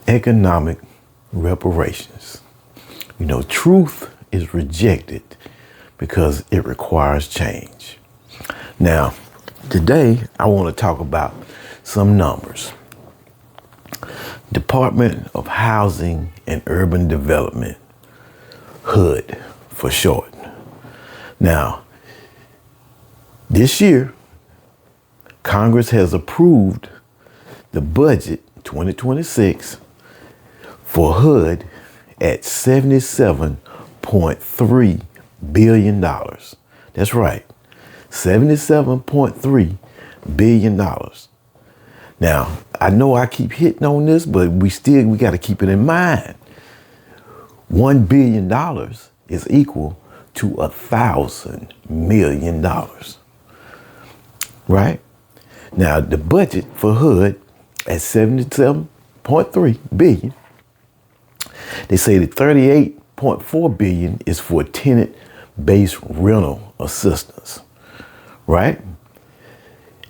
Economic reparations. Truth is rejected because it requires change. Now, today I want to talk about some numbers. Department of Housing and Urban Development, HUD for short. Now, this year, Congress has approved the budget 2026 for HUD at $77.3 billion. That's right, $77.3 billion. Now, I know I keep hitting on this, but we got to keep it in mind. $1 billion is equal to $1,000 million. Right? Now, the budget for HUD at $77.3 billion, they say that $38.4 billion is for tenant-based rental assistance. Right?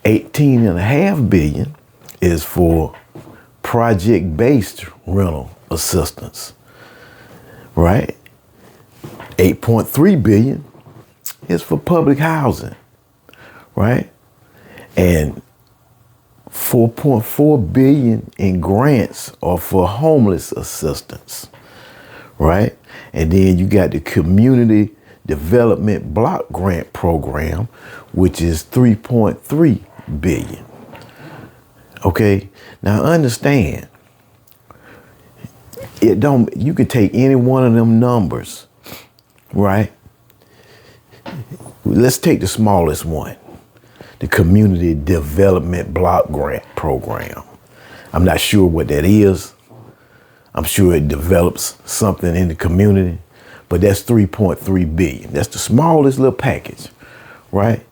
$18.5 billion is for project-based rental assistance, right? $8.3 billion is for public housing, right? And $4.4 billion in grants are for homeless assistance, right? And then you got the Community Development Block Grant Program, which is $3.3 billion. Okay, now understand, you can take any one of them numbers, right? Let's take the smallest one, the Community Development Block Grant Program. I'm not sure what that is. I'm sure it develops something in the community, but that's $3.3 billion. That's the smallest little package, right?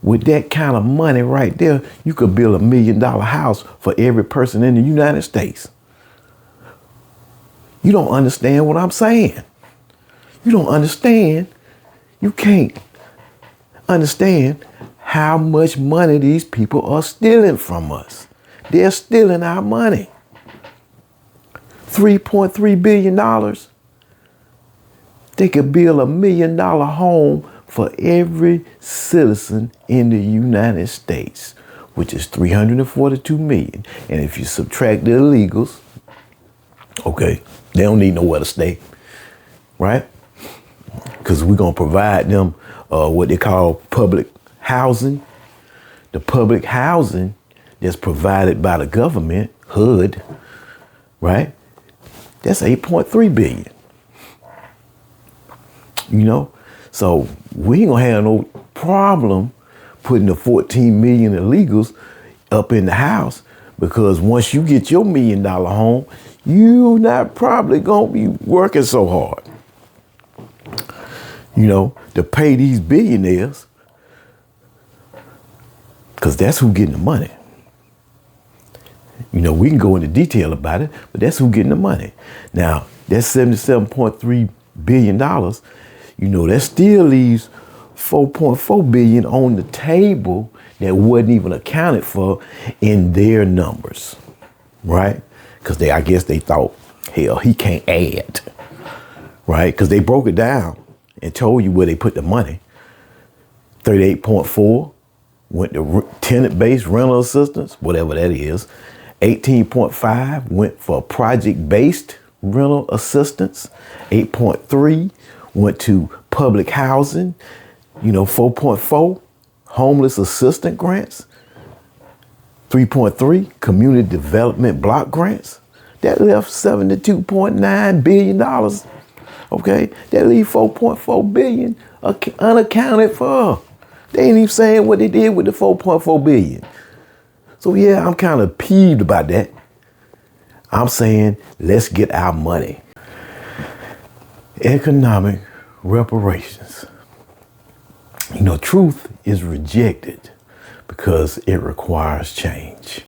With that kind of money right there, you could build $1 million house for every person in the United States. You don't understand what I'm saying. You don't understand. You can't understand how much money these people are stealing from us. They're stealing our money. $3.3 billion. They could build $1 million home for every citizen in the United States, which is 342 million. And if you subtract the illegals, okay, they don't need nowhere to stay, right? Because we're going to provide them what they call public housing. The public housing that's provided by the government, HUD, right? That's $8.3 billion. So we ain't gonna have no problem putting the 14 million illegals up in the house, because once you get your $1 million home, you not probably gonna be working so hard, to pay these billionaires, because that's who getting the money. We can go into detail about it, but that's who getting the money. Now, that's $77.3 billion. That still leaves $4.4 billion on the table that wasn't even accounted for in their numbers, right? Because I guess they thought, hell, he can't add, right? Because they broke it down and told you where they put the money. 38.4 went to tenant-based rental assistance, whatever that is. 18.5 went for project-based rental assistance. 8.3 went to public housing, 4.4 homeless assistance grants, 3.3 community development block grants. That left $72.9 billion. Okay, that leave $4.4 billion unaccounted for. They ain't even saying what they did with the $4.4 billion. So yeah, I'm kind of peeved about that. I'm saying, let's get our money. Economic reparations. Truth is rejected because it requires change.